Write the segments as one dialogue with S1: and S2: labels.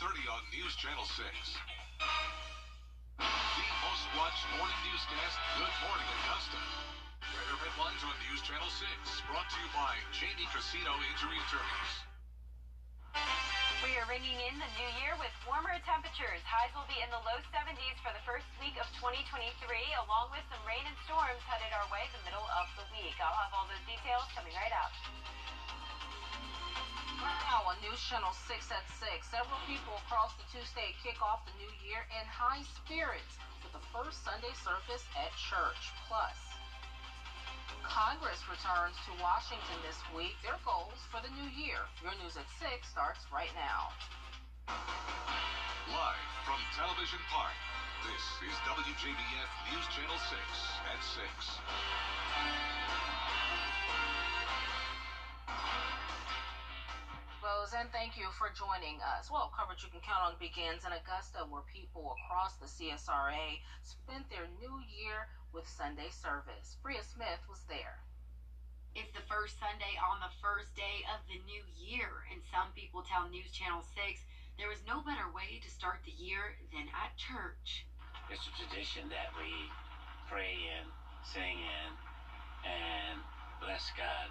S1: 6:30 on News Channel 6. The most watched morning newscast, Good Morning Augusta. Weather headlines on News Channel 6, brought to you by Cheney Casino Injury Attorneys.
S2: We are ringing in the new year with warmer temperatures. Highs will be in the low 70s for the first week of 2023, along with some rain and storms headed our way the middle of the week. I'll have all those details coming right up.
S3: Now on News Channel 6 at 6, several people across the two-state kick off the new year in high spirits with the first Sunday service at church. Plus, Congress returns to Washington this week. Their goals for the new year. Your News at 6 starts right now.
S1: Live from Television Park, this is Wjbf News Channel 6 at 6.
S3: And thank you for joining us. Well, coverage you can count on begins in Augusta, where people across the CSRA spent their new year with Sunday service. Bria Smith was there.
S4: It's the first Sunday on the first day of the new year, and some people tell News Channel 6 there was no better way to start the year than at church.
S5: It's a tradition that we pray in, sing in, and bless God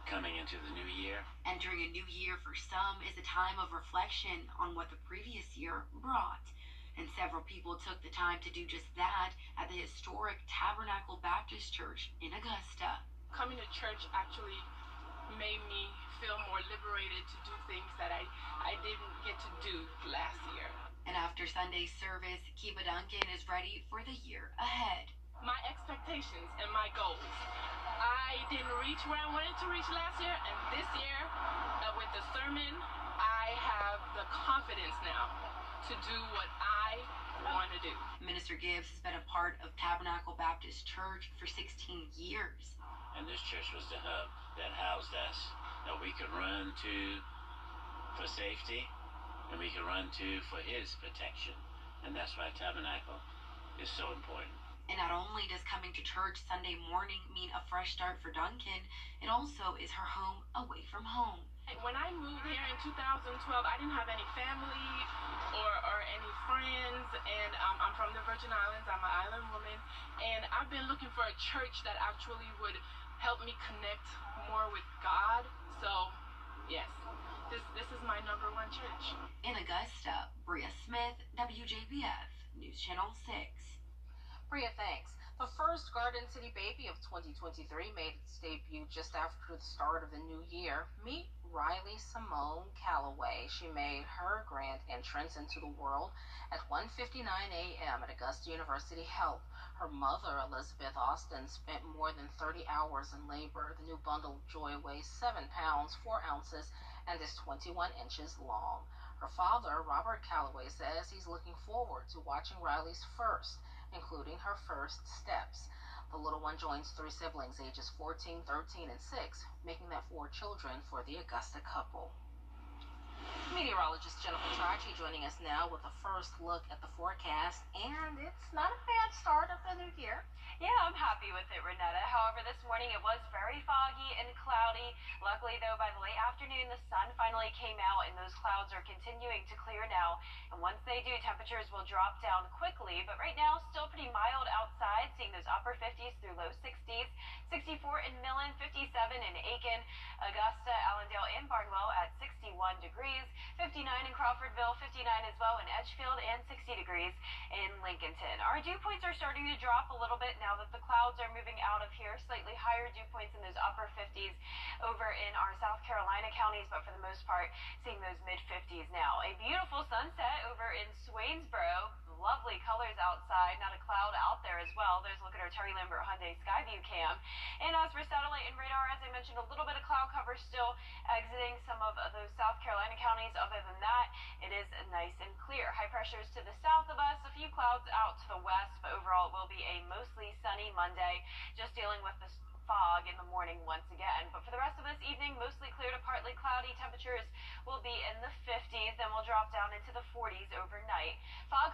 S5: coming into the new year.
S4: Entering a new year for some is a time of reflection on what the previous year brought. And several people took the time to do just that at the historic Tabernacle Baptist Church in Augusta.
S6: Coming to church actually made me feel more liberated to do things that I didn't get to do last year.
S4: And after Sunday service, Kiva Duncan is ready for the year ahead.
S6: My expectations and my goals. I didn't reach where I wanted to reach last year, and this year, with the sermon, I have the confidence now to do what I want to do.
S4: Minister Gibbs has been a part of Tabernacle Baptist Church for 16 years.
S5: And this church was the hub that housed us, that we could run to for safety, and we could run to for his protection. And that's why Tabernacle is so important.
S4: And not only does coming to church Sunday morning mean a fresh start for Duncan, it also is her home away from home.
S6: When I moved here in 2012, I didn't have any family or any friends, and I'm from the Virgin Islands. I'm an island woman, and I've been looking for a church that actually would help me connect more with God. So, yes, this is my #1 church.
S4: In Augusta, Bria Smith, WJBF, News Channel 6.
S3: Bria, thanks. The first Garden City baby of 2023 made its debut just after the start of the new year. Meet Riley Simone Calloway. She made her grand entrance into the world at 1:59 a.m. at Augusta University Health. Her mother, Elizabeth Austin, spent more than 30 hours in labor. The new bundle of joy weighs 7 pounds, 4 ounces, and is 21 inches long. Her father, Robert Calloway, says he's looking forward to watching Riley's first, including her first steps. The little one joins 3 siblings, ages 14, 13, and 6, making that 4 children for the Augusta couple. Meteorologist Jennifer Tracci joining us now with a first look at the forecast, and it's not a bad start of the new year.
S2: Yeah, I'm happy with it, Renetta. However, this morning it was very foggy and cloudy. Luckily, though, by the late afternoon, the sun finally came out, and those clouds are continuing to clear now. And once they do, temperatures will drop down quickly. But right now, still pretty mild outside, seeing those upper 50s through low 60s. 64 in Millen, 57 in Aiken, Augusta, Allendale, and Barnwell at 61 degrees. 59 in Crawfordville, 59 as well in Edgefield, and 60 degrees in Lincolnton. Our dew points are starting to drop a little bit now that the clouds are moving out of here. Slightly higher dew points in those upper 50s over in our South Carolina counties, but for the most part, seeing those mid-50s now. A beautiful sunset over in Swainsboro. Lovely colors outside, not a cloud out there as well. There's a look at our Terry Lambert Hyundai Skyview cam. And as for satellite and radar, as I mentioned, a little bit of cloud cover still exiting some of those South Carolina counties. Other than that, it is nice and clear. High pressures to the south of us, a few clouds out to the west, but overall it will be a mostly sunny Monday, just dealing with the fog in the morning once again. But for the rest of this evening, mostly clear to partly cloudy. Temperatures will be in the 50s, then we'll drop down into the 40s overnight. Fog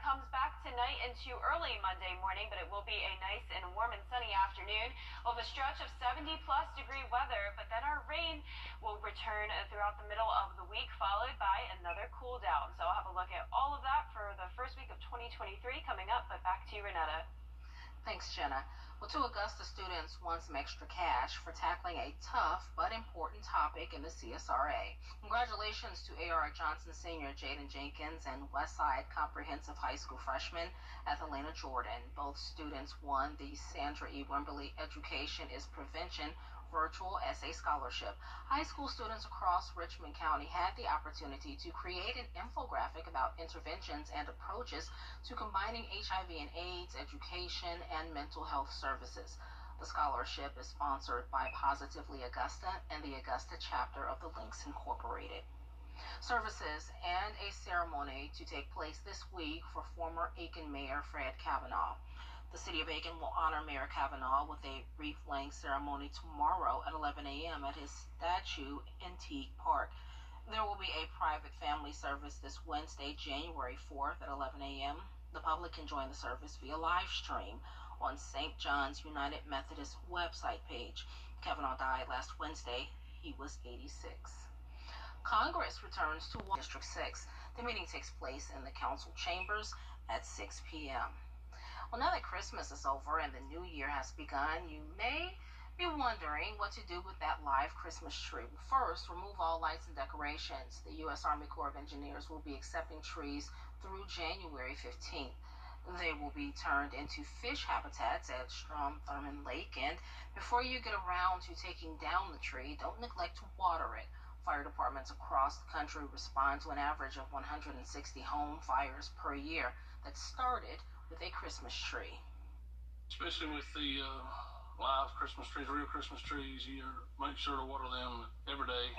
S2: comes back tonight into early Monday morning, but it will be a nice and warm and sunny afternoon. We'll have a stretch of 70-plus degree weather, but then our rain will return throughout the middle of the week, followed by another cool look at all of that for the first week of 2023 coming up, but back to you, Renetta.
S3: Thanks, Jenna. Well, two Augusta students won some extra cash for tackling a tough but important topic in the CSRA. Congratulations to A.R. Johnson Sr., Jaden Jenkins, and Westside Comprehensive High School freshman Ethelena Jordan. Both students won the Sandra E. Wimberly Education is Prevention Virtual Essay Scholarship. High school students across Richmond County had the opportunity to create an infographic about interventions and approaches to combining HIV and AIDS, education, and mental health services. The scholarship is sponsored by Positively Augusta and the Augusta chapter of the Links Incorporated. Services and a ceremony to take place this week for former Aiken Mayor Fred Kavanaugh. The City of Aiken will honor Mayor Kavanaugh with a wreath-laying ceremony tomorrow at 11 a.m. at his statue in Teague Park. There will be a private family service this Wednesday, January 4th at 11 a.m. The public can join the service via live stream on St. John's United Methodist website page. Kavanaugh died last Wednesday. He was 86. Congress returns to District 6. The meeting takes place in the council chambers at 6 p.m. Well, now that Christmas is over and the new year has begun, you may be wondering what to do with that live Christmas tree. First, remove all lights and decorations. The U.S. Army Corps of Engineers will be accepting trees through January 15th. They will be turned into fish habitats at Strom Thurmond Lake, and before you get around to taking down the tree, don't neglect to water it. Fire departments across the country respond to an average of 160 home fires per year that started with a Christmas tree.
S7: Especially with the live Christmas trees, real Christmas trees, you make sure to water them every day,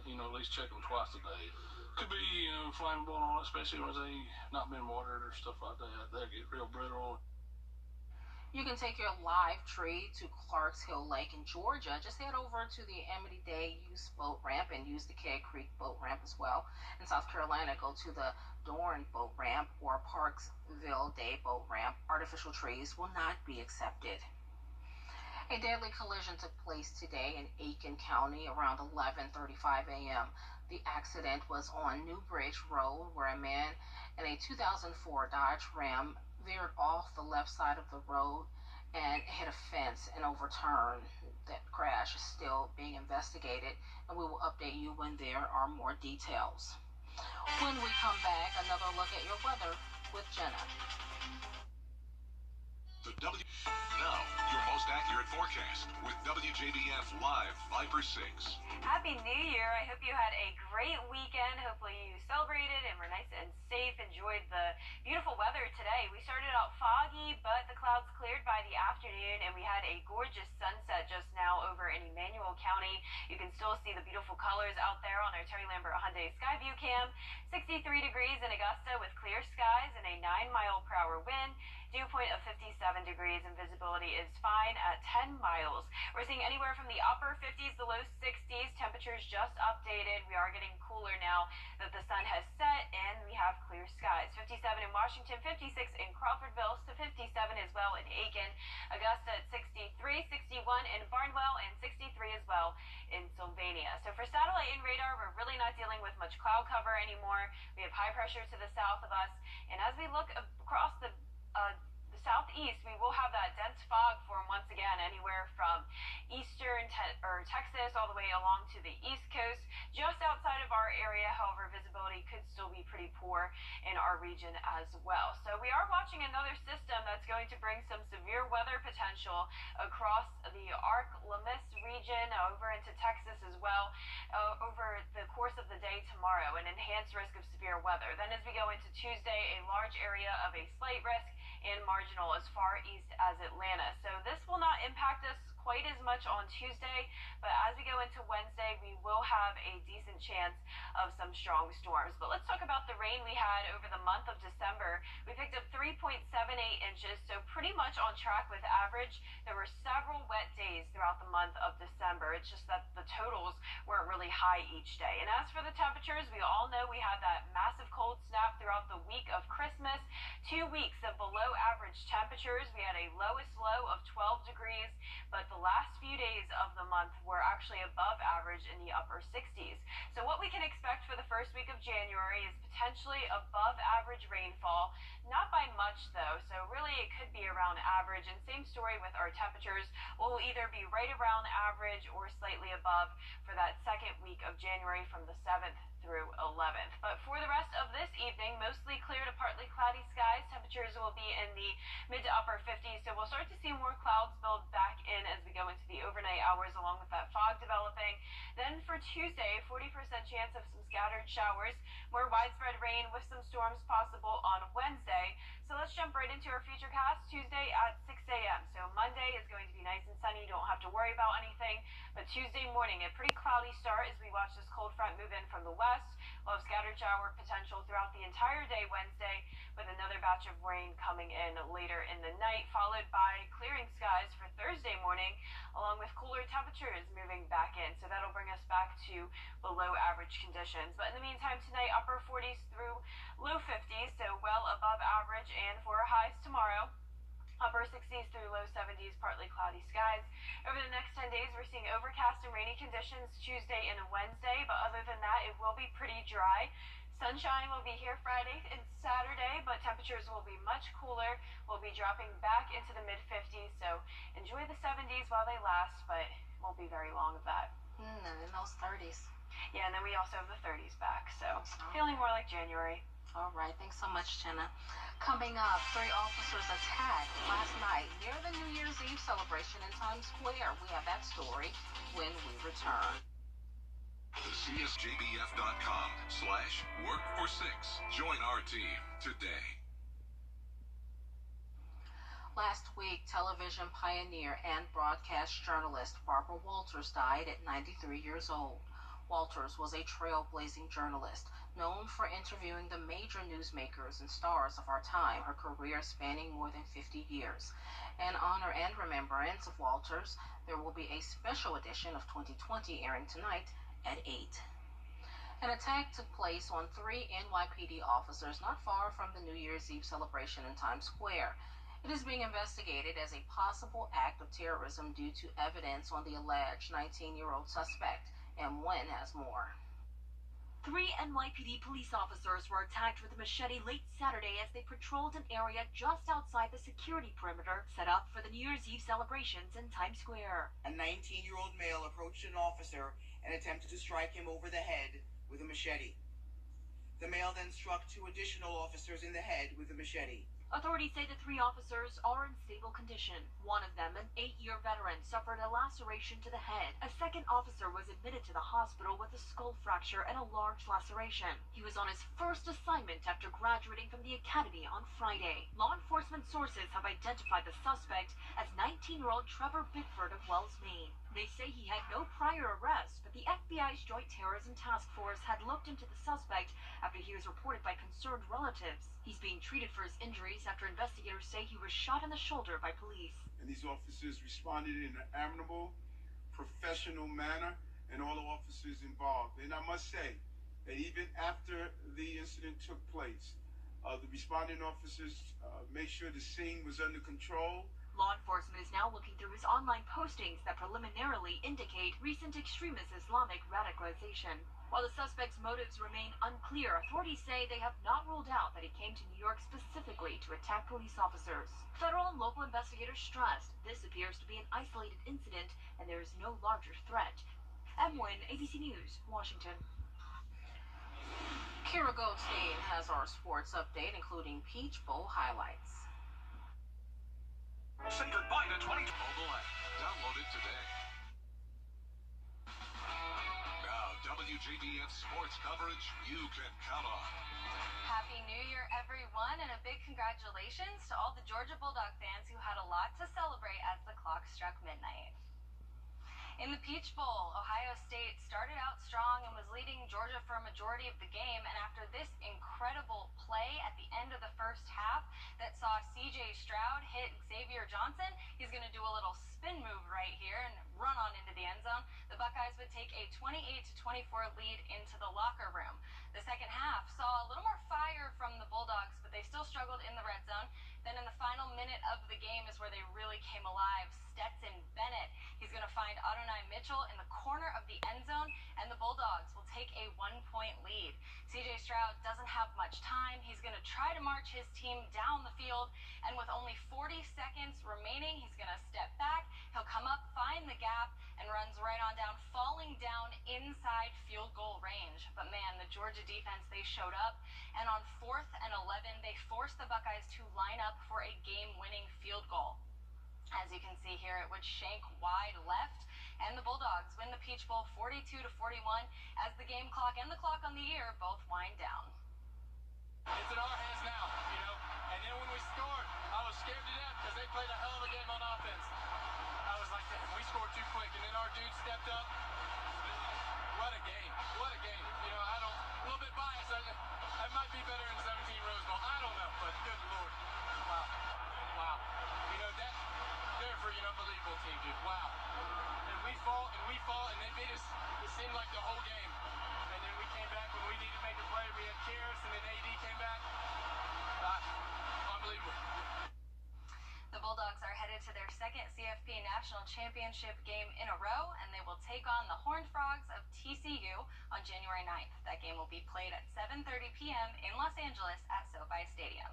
S7: and at least check them twice a day. Could be flammable and all, especially when they not been watered or stuff like that. They get real brittle.
S3: You can take your live tree to Clarks Hill Lake in Georgia. Just head over to the Amity Day Use Boat Ramp and use the Keg Creek Boat Ramp as well. In South Carolina, go to the Dorn Boat Ramp or Parksville Day Boat Ramp. Artificial trees will not be accepted. A deadly collision took place today in Aiken County around 11:35 a.m. The accident was on New Bridge Road, where a man in a 2004 Dodge Ram veered off the left side of the road and hit a fence and overturned. That crash is still being investigated, and we will update you when there are more details. When we come back, another look at your weather with Jenna.
S1: Now, your most accurate forecast with WJBF Live Viper 6.
S2: Happy New Year. I hope you had a great weekend. Hopefully you celebrated and were nice and safe, enjoyed the beautiful weather today. We started out foggy, but the clouds cleared by the afternoon, and we had a gorgeous sunset just now over in Emmanuel County. You can still see the beautiful colors out there on our Terry Lambert Hyundai Skyview cam. 63 degrees in Augusta with clear skies and a 9-mile-per-hour wind. Dew point of 57 degrees and visibility is fine at 10 miles. We're seeing anywhere from the upper 50s to low 60s. Temperatures just updated. We are getting cooler now that the sun has set and we have clear skies. 57 in Washington, 56 in Crawfordville, to 57 as well in Aiken. Augusta at 63, 61 in Barnwell, and 63 as well in Sylvania. So for satellite and radar, we're really not dealing with much cloud cover anymore. We have high pressure to the south of us. And as we look across the southeast, we will have that dense fog form once again, anywhere from eastern Texas all the way along to the east coast. Just outside of our area, however, visibility could still be pretty poor in our region as well. So we are watching another system that's going to bring some severe weather potential across the Ark-La-Miss region, over into Texas as well, over the course of the day tomorrow, an enhanced risk of severe weather. Then as we go into Tuesday, a large area of a slight risk and marginal as far east as Atlanta. So this will not impact us quite as much on Tuesday, but as we go into Wednesday, we will have a decent chance of some strong storms. But let's talk about the rain we had over the month of December. We picked up 3.78 inches, so pretty much on track with average. There were several wet days throughout the month of December. It's just that the totals weren't really high each day. And as for the temperatures, we all know we had that massive cold snap throughout throughout the week of Christmas. 2 weeks of below average temperatures. We had a lowest low of 12 degrees, but the last few days of the month were actually above average in the upper 60s. So what we can expect for the first week of January is potentially above average rainfall. Not by much though, so really it could be around average, and same story with our temperatures. We'll either be right around average or slightly above for that second week of January from the 7th through 11th. But for the rest of this evening, mostly clear to partly cloudy skies. Temperatures will be in the mid to upper 50s, so we'll start to see more clouds build back in as we go into the overnight hours along with that fog developing. Then for Tuesday, 40% chance of some scattered showers, more widespread rain with some storms possible on Wednesday. So let's jump right into our futurecast Tuesday at 6 a.m. So Monday is going to be nice and sunny. You don't have to worry about anything. But Tuesday morning, a pretty cloudy start as we watch this cold front move in from the west. We'll have scattered shower potential throughout the entire day Wednesday, with another batch of rain coming in later in the night, followed by clearing skies for Thursday morning, along with cooler temperatures moving back in. So that'll bring us back to below average conditions. But in the meantime, tonight, upper 40s through low 50s, so well above average, and for our highs tomorrow, upper 60s through low 70s, partly cloudy skies. Over the next 10 days, we're seeing overcast and rainy conditions Tuesday and Wednesday, but other than that, it will be pretty dry. Sunshine will be here Friday and Saturday, but temperatures will be much cooler. We'll be dropping back into the mid-50s, so enjoy the 70s while they last, but it won't be very long of that.
S3: And in those 30s.
S2: Yeah, and then we also have the 30s back, so feeling more like January.
S3: All right, thanks so much, Jenna. Coming up, 3 officers attacked last night near the New Year's Eve celebration in Times Square. We have that story when we return.
S1: CSJBF.com/work-for-6. Join our team today.
S3: Last week, television pioneer and broadcast journalist Barbara Walters died at 93 years old. Walters was a trailblazing journalist, known for interviewing the major newsmakers and stars of our time, her career spanning more than 50 years. In honor and remembrance of Walters, there will be a special edition of 2020 airing tonight at 8. An attack took place on 3 NYPD officers not far from the New Year's Eve celebration in Times Square. It is being investigated as a possible act of terrorism due to evidence on the alleged 19-year-old suspect. M1 has more.
S8: 3 NYPD police officers were attacked with a machete late Saturday as they patrolled an area just outside the security perimeter set up for the New Year's Eve celebrations in Times Square.
S9: A 19-year-old male approached an officer and attempted to strike him over the head with a machete. The male then struck 2 additional officers in the head with a machete.
S8: Authorities say the 3 officers are in stable condition. One of them, an 8-year veteran, suffered a laceration to the head. A second officer was admitted to the hospital with a skull fracture and a large laceration. He was on his first assignment after graduating from the academy on Friday. Law enforcement sources have identified the suspect as 19-year-old Trevor Bickford of Wells, Maine. They say he had no prior arrests, but the FBI's Joint Terrorism Task Force had looked into the suspect after he was reported by concerned relatives. He's being treated for his injuries after investigators say he was shot in the shoulder by police.
S10: And these officers responded in an admirable, professional manner, and all the officers involved. And I must say that even after the incident took place, the responding officers made sure the scene was under control.
S8: Law enforcement is now looking through his online postings that preliminarily indicate recent extremist Islamic radicalization. While the suspect's motives remain unclear, authorities say they have not ruled out that he came to New York specifically to attack police officers. Federal and local investigators stressed this appears to be an isolated incident and there is no larger threat. M1, ABC News, Washington.
S3: Kira Goldstein has our sports update, including Peach Bowl highlights.
S1: Say goodbye to 20 mobile app. Download it today. Now, WJBF sports coverage you can count on.
S11: Happy New Year, everyone, and a big congratulations to all the Georgia Bulldog fans who had a lot to celebrate as the clock struck midnight. In the Peach Bowl, Ohio State started out strong and was leading Georgia for a majority of the game, and after this incredible play at the end of the first half that saw C.J. Stroud hit Xavier Johnson, he's going to do a little spin move right here and run on into the end zone. The Buckeyes would take a 28-24 lead into the locker room. The second half saw a little more fire from the much time. He's going to try to march his team down the field, and with only 40 seconds remaining, he's going to step back. He'll come up, find the gap, and runs right on down, falling down inside field goal range. But man, the Georgia defense, they showed up, and on 4th and 11, they forced the Buckeyes to line up for a game-winning field goal. As you can see here, it would shank wide left, and the Bulldogs win the Peach Bowl 42-41 as the game clock and the clock on the ear both wind down.
S12: It's in our hands now, you know. And then when we scored, I was scared to death because they played a hell of a game on offense. I was like, damn, we scored too quick, and then our dude stepped up. What a game. What a game. You know, a little bit biased. I might be better in 17 Rose Bowl. I don't know, but good Lord. Wow. Wow. You know, they're a freaking unbelievable team, dude. Wow. And we fought, and they beat us, it seemed like the whole game. And then we came back when we needed to make a play. We had Karis, and then AD came back. Unbelievable.
S11: The Bulldogs are headed to their second CFP National Championship game in a row, and they will take on the Horned Frogs of TCU on January 9th. That game will be played at 7:30 p.m. in Los Angeles at SoFi Stadium.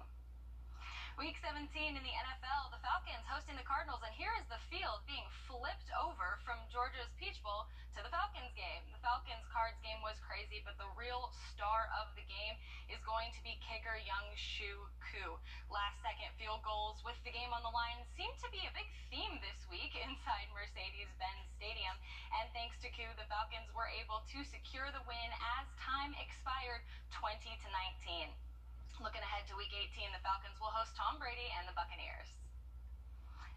S11: Week 17 in the NFL, the Falcons hosting the Cardinals, and here is the field being flipped over from Georgia's Peach Bowl to the Falcons game. The Falcons-Cards game was crazy, but the real star of the game is going to be kicker Young-Shu Koo. Last-second field goals with the game on the line seem to be a big theme this week inside Mercedes-Benz Stadium, and thanks to Koo, the Falcons were able to secure the win as time expired 20-19. Looking ahead to Week 18, the Falcons will host Tom Brady and the Buccaneers.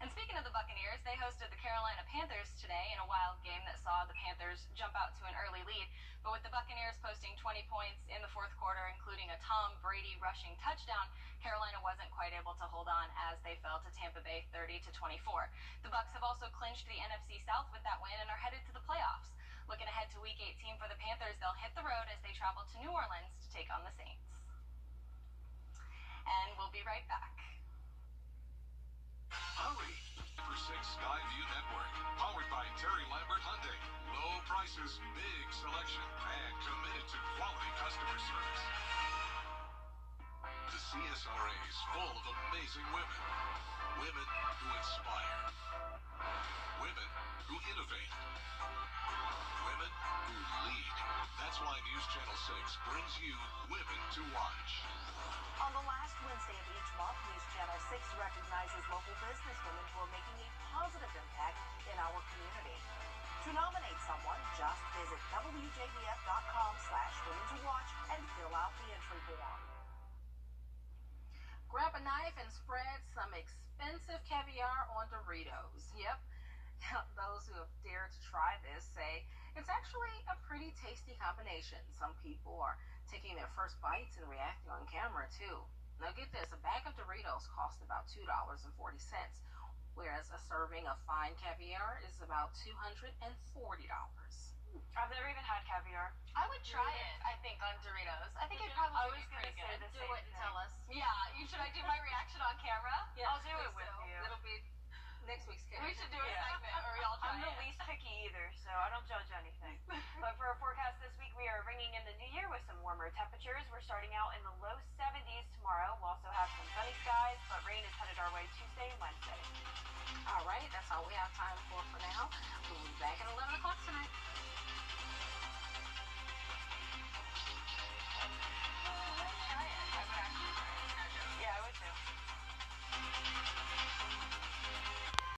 S11: And speaking of the Buccaneers, they hosted the Carolina Panthers today in a wild game that saw the Panthers jump out to an early lead. But with the Buccaneers posting 20 points in the fourth quarter, including a Tom Brady rushing touchdown, Carolina wasn't quite able to hold on as they fell to Tampa Bay 30-24. The Bucs have also clinched the NFC South with that win and are headed to the playoffs. Looking ahead to Week 18 for the Panthers, they'll hit the road as they travel to New Orleans to take on the Saints. And we'll be right back.
S1: Hurry! Number 6 Skyview Network, powered by Terry Lambert Hyundai. Low prices, big selection, and committed to quality customer service. The CSRA is full of amazing women. Women who inspire. Women who innovate. Women who lead. That's why News Channel 6 brings you Women to Watch.
S13: On the last Wednesday of each month, News Channel 6 recognizes local businesswomen who are making a positive impact in our community. To nominate someone, just visit wjbf.com/women-to-watch and fill out the entry form.
S3: Grab a knife and spread some expensive caviar on Doritos. Yep. Those who have dared to try this say it's actually a pretty tasty combination. Some people are taking their first bites and reacting on camera too. Now get this, a bag of Doritos costs about $2.40, whereas a serving of fine caviar is about $240.
S2: I've never even had caviar.
S11: I would try it, I think, on Doritos. I think it'd probably be pretty good.
S3: Do it and tell us.
S11: Yeah, should I do my reaction on camera?
S3: Yeah,
S2: I'll do it with you.
S3: It'll be next week's camera.
S11: We should do a segment where we all try
S2: I'm the
S11: it.
S2: least picky either, so I don't judge anything. But for our forecast this week, we are ringing in the new year with some warmer temperatures. We're starting out in the low 70s tomorrow. We'll also have some sunny skies, but rain is headed our way Tuesday and Wednesday.
S3: All right, that's all we have time for now. We'll be back at 11